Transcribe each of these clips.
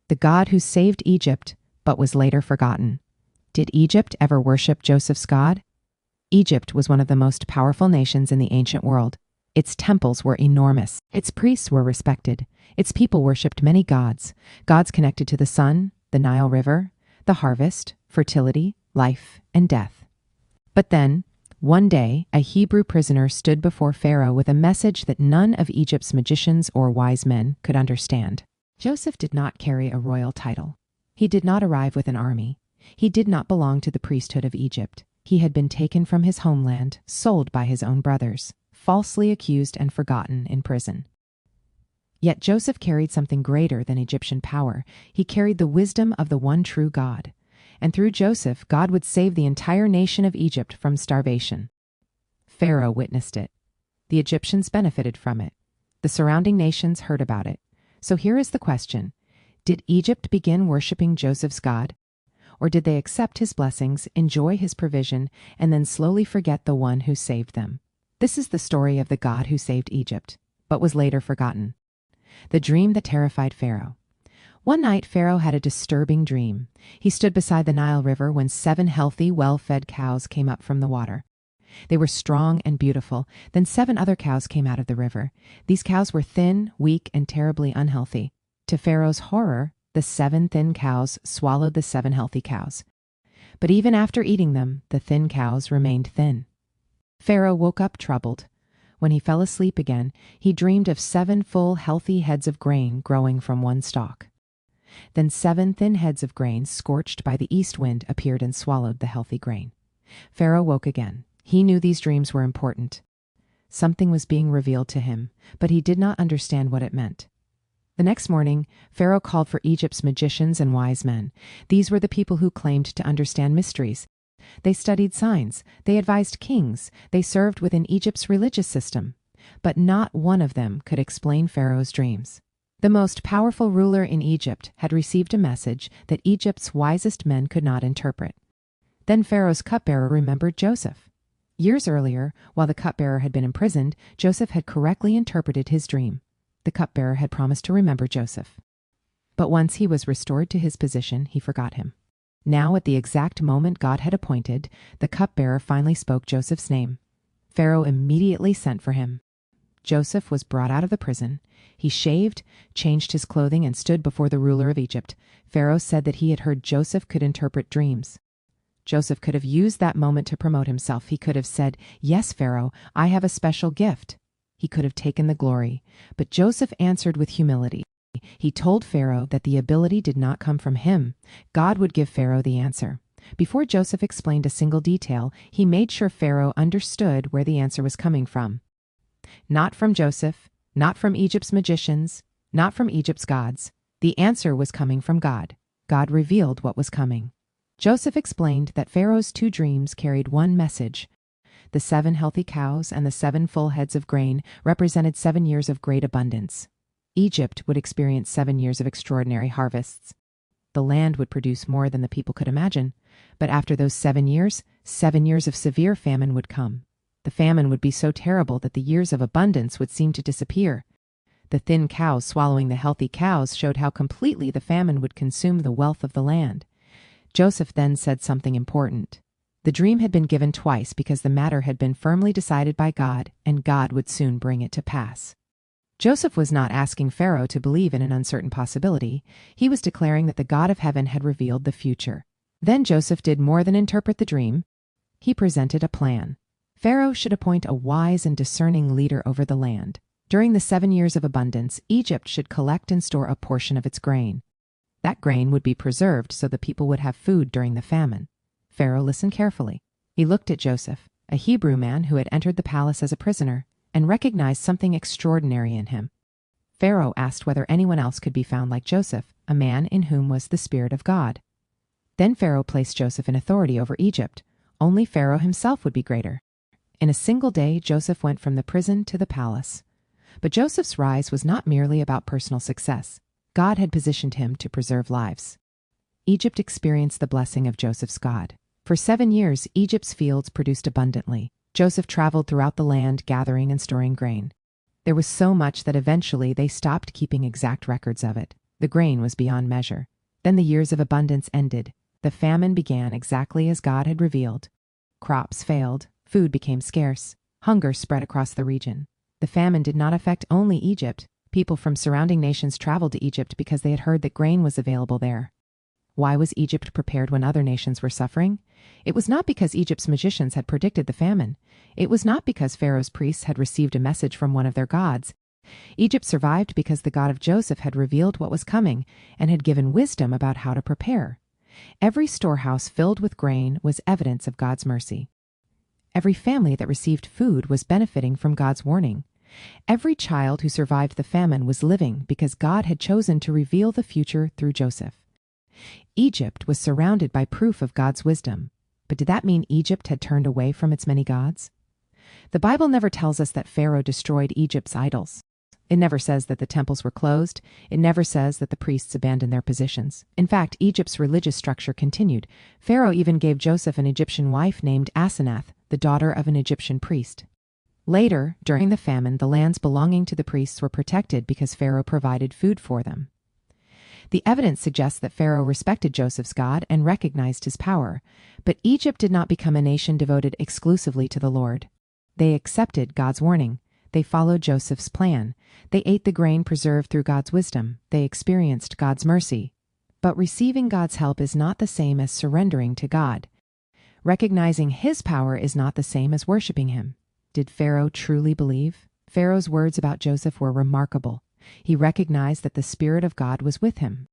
the God who saved Egypt but was later forgotten. Did Egypt ever worship Joseph's God? Egypt was one of the most powerful nations in the ancient world. Its temples were enormous. Its priests were respected. Its people worshipped many gods, gods connected to the sun, the Nile River, the harvest, fertility, life, and death. But then, one day, a Hebrew prisoner stood before Pharaoh with a message that none of Egypt's magicians or wise men could understand. Joseph did not carry a royal title. He did not arrive with an army. He did not belong to the priesthood of Egypt. He had been taken from his homeland, sold by his own brothers, falsely accused and forgotten in prison. Yet Joseph carried something greater than Egyptian power. He carried the wisdom of the one true God. And through Joseph, God would save the entire nation of Egypt from starvation. Pharaoh witnessed it. The Egyptians benefited from it. The surrounding nations heard about it. So here is the question. Did Egypt begin worshiping Joseph's God? Or did they accept his blessings, enjoy his provision, and then slowly forget the one who saved them? This is the story of the God who saved Egypt, but was later forgotten. The dream that terrified Pharaoh. One night, Pharaoh had a disturbing dream. He stood beside the Nile River when 7 healthy, well-fed cows came up from the water. They were strong and beautiful. Then 7 other cows came out of the river. These cows were thin, weak, and terribly unhealthy. To Pharaoh's horror, the 7 thin cows swallowed the 7 healthy cows. But even after eating them, the thin cows remained thin. Pharaoh woke up troubled. When he fell asleep again, he dreamed of 7 full, healthy heads of grain growing from one stalk. Then 7 thin heads of grain, scorched by the east wind, appeared and swallowed the healthy grain. Pharaoh woke again. He knew these dreams were important. Something was being revealed to him, but he did not understand what it meant. The next morning, Pharaoh called for Egypt's magicians and wise men. These were the people who claimed to understand mysteries. They studied signs. They advised kings. They served within Egypt's religious system. But not one of them could explain Pharaoh's dreams. The most powerful ruler in Egypt had received a message that Egypt's wisest men could not interpret. Then Pharaoh's cupbearer remembered Joseph. Years earlier, while the cupbearer had been imprisoned, Joseph had correctly interpreted his dream. The cupbearer had promised to remember Joseph. But once he was restored to his position, he forgot him. Now, at the exact moment God had appointed, the cupbearer finally spoke Joseph's name. Pharaoh immediately sent for him. Joseph was brought out of the prison. He shaved, changed his clothing, and stood before the ruler of Egypt. Pharaoh said that he had heard Joseph could interpret dreams. Joseph could have used that moment to promote himself. He could have said, "Yes, Pharaoh, I have a special gift." He could have taken the glory. But Joseph answered with humility. He told Pharaoh that the ability did not come from him. God would give Pharaoh the answer. Before Joseph explained a single detail, he made sure Pharaoh understood where the answer was coming from. Not from Joseph, not from Egypt's magicians, not from Egypt's gods. The answer was coming from God. God revealed what was coming. Joseph explained that Pharaoh's 2 dreams carried one message. The 7 healthy cows and the 7 full heads of grain represented 7 years of great abundance. Egypt would experience 7 years of extraordinary harvests. The land would produce more than the people could imagine. But after those 7 years, 7 years of severe famine would come. The famine would be so terrible that the years of abundance would seem to disappear. The thin cows swallowing the healthy cows showed how completely the famine would consume the wealth of the land. Joseph then said something important. The dream had been given twice because the matter had been firmly decided by God, and God would soon bring it to pass. Joseph was not asking Pharaoh to believe in an uncertain possibility. He was declaring that the God of heaven had revealed the future. Then Joseph did more than interpret the dream. He presented a plan. Pharaoh should appoint a wise and discerning leader over the land. During the 7 years of abundance, Egypt should collect and store a portion of its grain. That grain would be preserved so the people would have food during the famine. Pharaoh listened carefully. He looked at Joseph, a Hebrew man who had entered the palace as a prisoner, and recognized something extraordinary in him. Pharaoh asked whether anyone else could be found like Joseph, a man in whom was the Spirit of God. Then Pharaoh placed Joseph in authority over Egypt. Only Pharaoh himself would be greater. In a single day, Joseph went from the prison to the palace. But Joseph's rise was not merely about personal success. God had positioned him to preserve lives. Egypt experienced the blessing of Joseph's God. For 7 years, Egypt's fields produced abundantly. Joseph traveled throughout the land, gathering and storing grain. There was so much that eventually they stopped keeping exact records of it. The grain was beyond measure. Then the years of abundance ended. The famine began exactly as God had revealed. Crops failed, food became scarce, hunger spread across the region. The famine did not affect only Egypt. People from surrounding nations traveled to Egypt because they had heard that grain was available there. Why was Egypt prepared when other nations were suffering? It was not because Egypt's magicians had predicted the famine. It was not because Pharaoh's priests had received a message from one of their gods. Egypt survived because the God of Joseph had revealed what was coming and had given wisdom about how to prepare. Every storehouse filled with grain was evidence of God's mercy. Every family that received food was benefiting from God's warning. Every child who survived the famine was living because God had chosen to reveal the future through Joseph. Egypt was surrounded by proof of God's wisdom. But did that mean Egypt had turned away from its many gods? The Bible never tells us that Pharaoh destroyed Egypt's idols. It never says that the temples were closed. It never says that the priests abandoned their positions. In fact, Egypt's religious structure continued. Pharaoh even gave Joseph an Egyptian wife named Asenath, the daughter of an Egyptian priest. Later, during the famine, the lands belonging to the priests were protected because Pharaoh provided food for them. The evidence suggests that Pharaoh respected Joseph's God and recognized his power, but Egypt did not become a nation devoted exclusively to the Lord. They accepted God's warning. They followed Joseph's plan. They ate the grain preserved through God's wisdom. They experienced God's mercy. But receiving God's help is not the same as surrendering to God. Recognizing his power is not the same as worshiping him. Did Pharaoh truly believe? Pharaoh's words about Joseph were remarkable. He recognized that the Spirit of God was with him.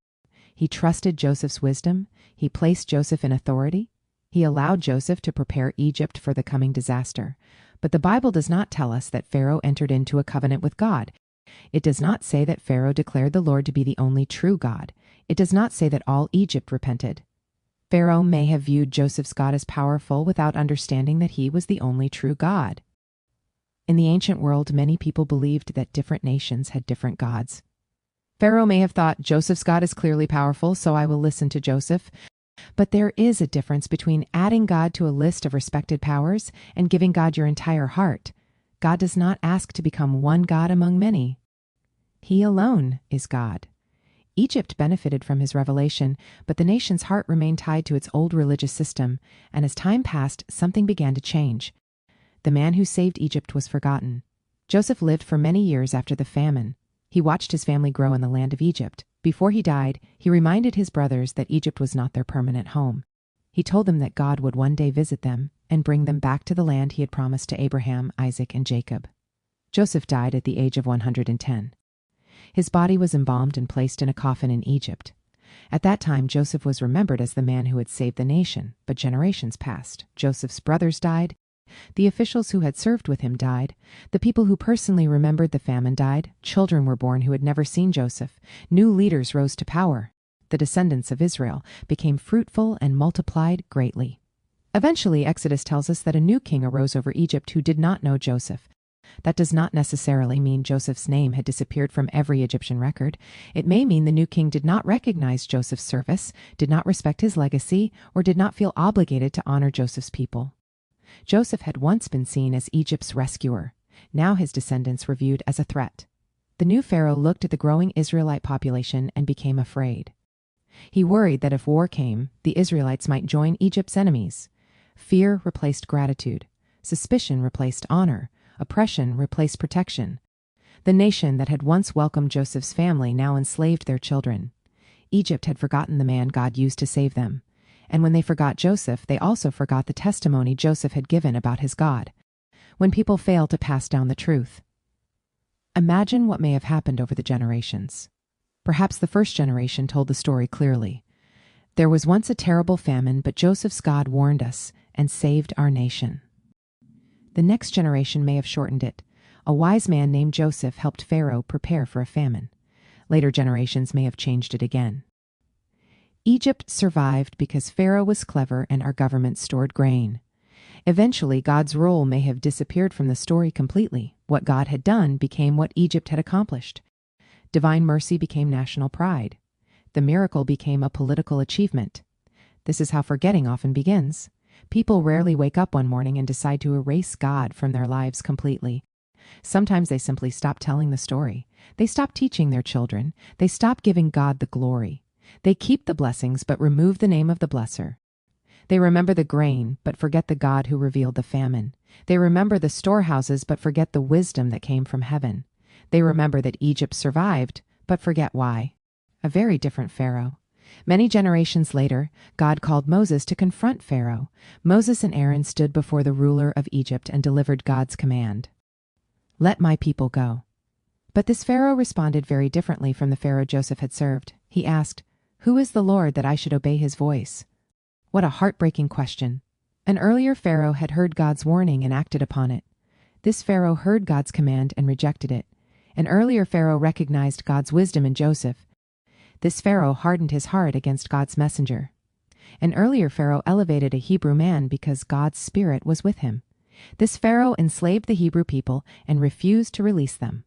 He trusted Joseph's wisdom. He placed Joseph in authority. He allowed Joseph to prepare Egypt for the coming disaster. But the Bible does not tell us that Pharaoh entered into a covenant with God. It does not say that Pharaoh declared the Lord to be the only true God. It does not say that all Egypt repented. Pharaoh may have viewed Joseph's God as powerful without understanding that he was the only true God. In the ancient world, many people believed that different nations had different gods. Pharaoh may have thought, Joseph's God is clearly powerful, so I will listen to Joseph. But there is a difference between adding God to a list of respected powers and giving God your entire heart. God does not ask to become one God among many. He alone is God. Egypt benefited from his revelation, but the nation's heart remained tied to its old religious system, and as time passed, something began to change. The man who saved Egypt was forgotten. Joseph lived for many years after the famine. He watched his family grow in the land of Egypt. Before he died, he reminded his brothers that Egypt was not their permanent home. He told them that God would one day visit them and bring them back to the land he had promised to Abraham, Isaac, and Jacob. Joseph died at the age of 110. His body was embalmed and placed in a coffin in Egypt. At that time, Joseph was remembered as the man who had saved the nation, but generations passed. Joseph's brothers died. The officials who had served with him died. The people who personally remembered the famine died. Children were born who had never seen Joseph. New leaders rose to power. The descendants of Israel became fruitful and multiplied greatly. Eventually, Exodus tells us that a new king arose over Egypt who did not know Joseph. That does not necessarily mean Joseph's name had disappeared from every Egyptian record. It may mean the new king did not recognize Joseph's service, did not respect his legacy, or did not feel obligated to honor Joseph's people. Joseph had once been seen as Egypt's rescuer. Now his descendants were viewed as a threat. The new Pharaoh looked at the growing Israelite population and became afraid. He worried that if war came, the Israelites might join Egypt's enemies. Fear replaced gratitude. Suspicion replaced honor. Oppression replaced protection. The nation that had once welcomed Joseph's family now enslaved their children. Egypt had forgotten the man God used to save them. And when they forgot Joseph, they also forgot the testimony Joseph had given about his God. When people fail to pass down the truth. Imagine what may have happened over the generations. Perhaps the first generation told the story clearly. There was once a terrible famine, but Joseph's God warned us and saved our nation. The next generation may have shortened it. A wise man named Joseph helped Pharaoh prepare for a famine. Later generations may have changed it again. Egypt survived because Pharaoh was clever and our government stored grain. Eventually, God's role may have disappeared from the story completely. What God had done became what Egypt had accomplished. Divine mercy became national pride. The miracle became a political achievement. This is how forgetting often begins. People rarely wake up one morning and decide to erase God from their lives completely. Sometimes they simply stop telling the story. They stop teaching their children. They stop giving God the glory. They keep the blessings but remove the name of the blesser. They remember the grain but forget the God who revealed the famine. They remember the storehouses but forget the wisdom that came from heaven. They remember that Egypt survived but forget why. A very different Pharaoh. Many generations later, God called Moses to confront Pharaoh. Moses and Aaron stood before the ruler of Egypt and delivered God's command. "Let my people go." But this Pharaoh responded very differently from the Pharaoh Joseph had served. He asked, "Who is the Lord that I should obey his voice?" What a heartbreaking question. An earlier Pharaoh had heard God's warning and acted upon it. This Pharaoh heard God's command and rejected it. An earlier Pharaoh recognized God's wisdom in Joseph. This Pharaoh hardened his heart against God's messenger. An earlier Pharaoh elevated a Hebrew man because God's Spirit was with him. This Pharaoh enslaved the Hebrew people and refused to release them.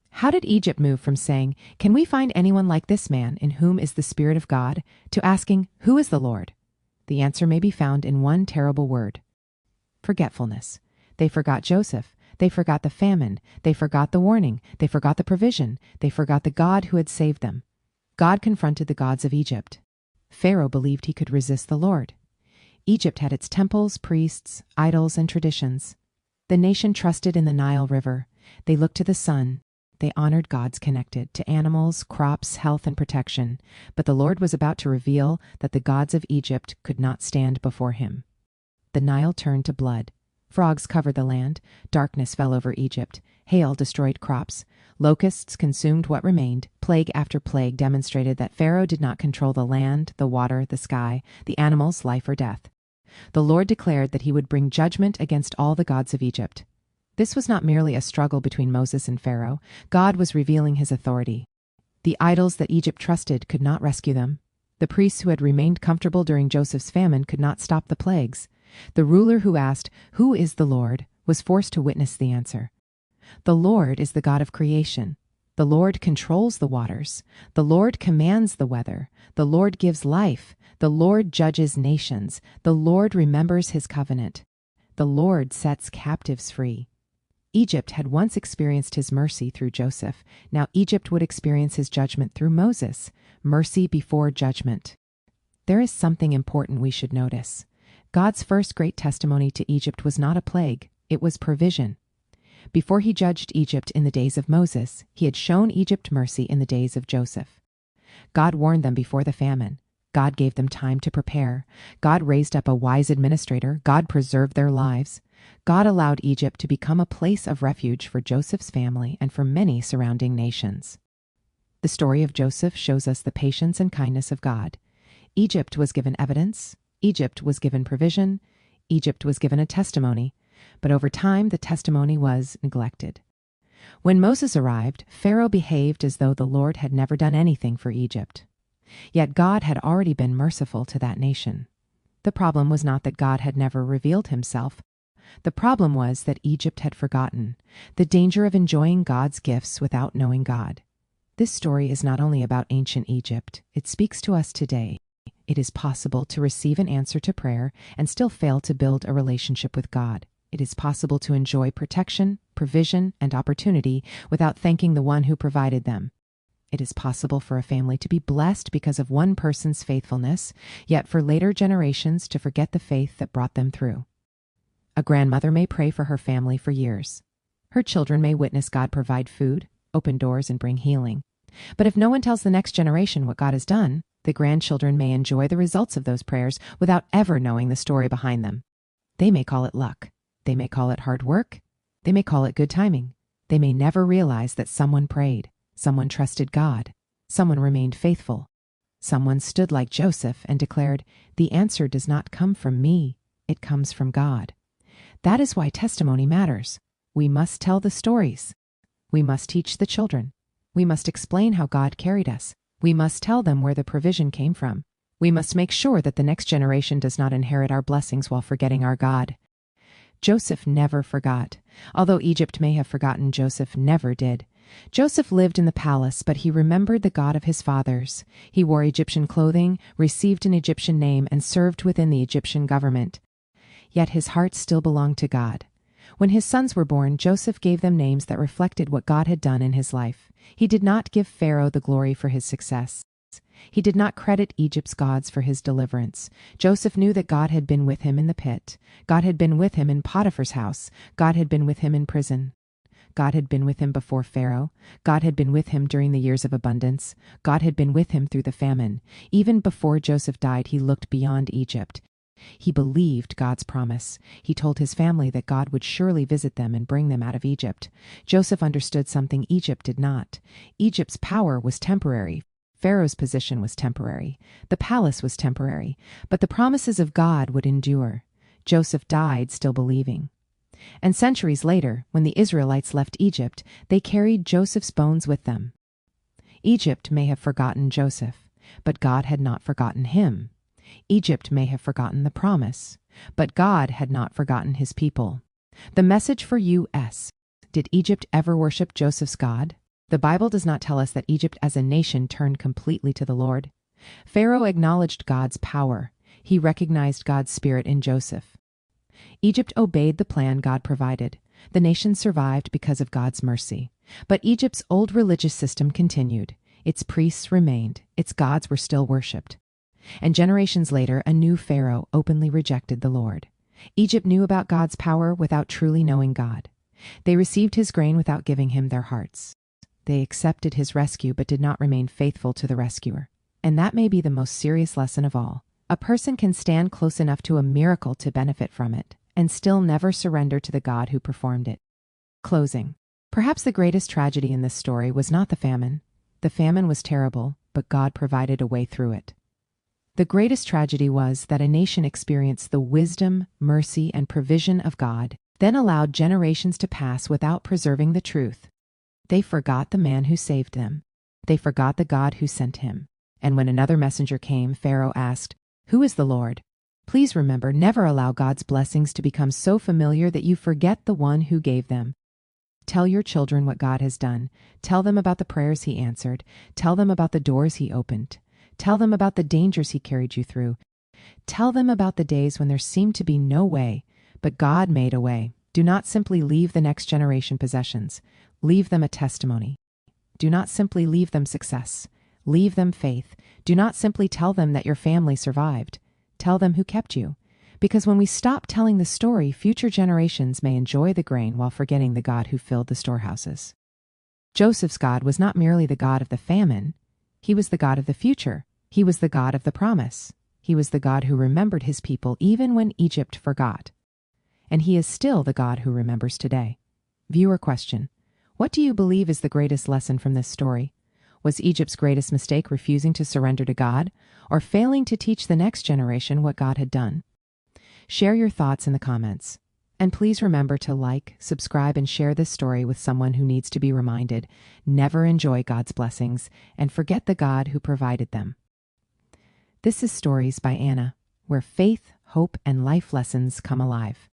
How did Egypt move from saying, "Can we find anyone like this man in whom is the Spirit of God," to asking, "Who is the Lord?" The answer may be found in one terrible word: forgetfulness. They forgot Joseph. They forgot the famine. They forgot the warning. They forgot the provision. They forgot the God who had saved them. God confronted the gods of Egypt. Pharaoh believed he could resist the Lord. Egypt had its temples, priests, idols, and traditions. The nation trusted in the Nile River. They looked to the sun. They honored gods connected to animals, crops, health, and protection. But the Lord was about to reveal that the gods of Egypt could not stand before him. The Nile turned to blood. Frogs covered the land. Darkness fell over Egypt. Hail destroyed crops. Locusts consumed what remained. Plague after plague demonstrated that Pharaoh did not control the land, the water, the sky, the animals, life or death. The Lord declared that he would bring judgment against all the gods of Egypt. This was not merely a struggle between Moses and Pharaoh. God was revealing his authority. The idols that Egypt trusted could not rescue them. The priests who had remained comfortable during Joseph's famine could not stop the plagues. The ruler who asked, "Who is the Lord?" was forced to witness the answer. The Lord is the God of creation. The Lord controls the waters. The Lord commands the weather. The Lord gives life. The Lord judges nations. The Lord remembers his covenant. The Lord sets captives free. Egypt had once experienced his mercy through Joseph. Now Egypt would experience his judgment through Moses. Mercy before judgment. There is something important we should notice. God's first great testimony to Egypt was not a plague. It was provision. Before he judged Egypt in the days of Moses, he had shown Egypt mercy in the days of Joseph. God warned them before the famine. God gave them time to prepare. God raised up a wise administrator. God preserved their lives. God allowed Egypt to become a place of refuge for Joseph's family and for many surrounding nations. The story of Joseph shows us the patience and kindness of God. Egypt was given evidence. Egypt was given provision. Egypt was given a testimony. But over time, the testimony was neglected. When Moses arrived, Pharaoh behaved as though the Lord had never done anything for Egypt. Yet God had already been merciful to that nation. The problem was not that God had never revealed himself. The problem was that Egypt had forgotten the danger of enjoying God's gifts without knowing God. This story is not only about ancient Egypt, it speaks to us today. It is possible to receive an answer to prayer and still fail to build a relationship with God. It is possible to enjoy protection, provision, and opportunity without thanking the one who provided them. It is possible for a family to be blessed because of one person's faithfulness, yet for later generations to forget the faith that brought them through. A grandmother may pray for her family for years. Her children may witness God provide food, open doors, and bring healing. But if no one tells the next generation what God has done, the grandchildren may enjoy the results of those prayers without ever knowing the story behind them. They may call it luck. They may call it hard work. They may call it good timing. They may never realize that someone prayed, someone trusted God, someone remained faithful. Someone stood like Joseph and declared, "The answer does not come from me, it comes from God." That is why testimony matters. We must tell the stories. We must teach the children. We must explain how God carried us. We must tell them where the provision came from. We must make sure that the next generation does not inherit our blessings while forgetting our God. Joseph never forgot. Although Egypt may have forgotten, Joseph never did. Joseph lived in the palace, but he remembered the God of his fathers. He wore Egyptian clothing, received an Egyptian name, and served within the Egyptian government. Yet his heart still belonged to God. When his sons were born, Joseph gave them names that reflected what God had done in his life. He did not give Pharaoh the glory for his success. He did not credit Egypt's gods for his deliverance. Joseph knew that God had been with him in the pit. God had been with him in Potiphar's house. God had been with him in prison. God had been with him before Pharaoh. God had been with him during the years of abundance. God had been with him through the famine. Even before Joseph died, he looked beyond Egypt. He believed God's promise. He told his family that God would surely visit them and bring them out of Egypt. Joseph understood something Egypt did not. Egypt's power was temporary. Pharaoh's position was temporary. The palace was temporary. But the promises of God would endure. Joseph died still believing. And centuries later, when the Israelites left Egypt, they carried Joseph's bones with them. Egypt may have forgotten Joseph, but God had not forgotten him. Egypt may have forgotten the promise, but God had not forgotten his people. The message for U.S. Did Egypt ever worship Joseph's God? The Bible does not tell us that Egypt as a nation turned completely to the Lord. Pharaoh acknowledged God's power. He recognized God's spirit in Joseph. Egypt obeyed the plan God provided. The nation survived because of God's mercy. But Egypt's old religious system continued. Its priests remained. Its gods were still worshipped. And generations later, a new Pharaoh openly rejected the Lord. Egypt knew about God's power without truly knowing God. They received his grain without giving him their hearts. They accepted his rescue but did not remain faithful to the rescuer. And that may be the most serious lesson of all. A person can stand close enough to a miracle to benefit from it, and still never surrender to the God who performed it. Closing. Perhaps the greatest tragedy in this story was not the famine. The famine was terrible, but God provided a way through it. The greatest tragedy was that a nation experienced the wisdom, mercy, and provision of God, then allowed generations to pass without preserving the truth. They forgot the man who saved them. They forgot the God who sent him. And when another messenger came, Pharaoh asked, "Who is the Lord?" Please remember, never allow God's blessings to become so familiar that you forget the one who gave them. Tell your children what God has done. Tell them about the prayers he answered. Tell them about the doors he opened. Tell them about the dangers he carried you through. Tell them about the days when there seemed to be no way, but God made a way. Do not simply leave the next generation possessions. Leave them a testimony. Do not simply leave them success. Leave them faith. Do not simply tell them that your family survived. Tell them who kept you. Because when we stop telling the story, future generations may enjoy the grain while forgetting the God who filled the storehouses. Joseph's God was not merely the God of the famine. He was the God of the future. He was the God of the promise. He was the God who remembered his people even when Egypt forgot. And he is still the God who remembers today. Viewer question: what do you believe is the greatest lesson from this story? Was Egypt's greatest mistake refusing to surrender to God, or failing to teach the next generation what God had done? Share your thoughts in the comments. And please remember to like, subscribe, and share this story with someone who needs to be reminded. Never enjoy God's blessings and forget the God who provided them. This is Stories by Anna, where faith, hope, and life lessons come alive.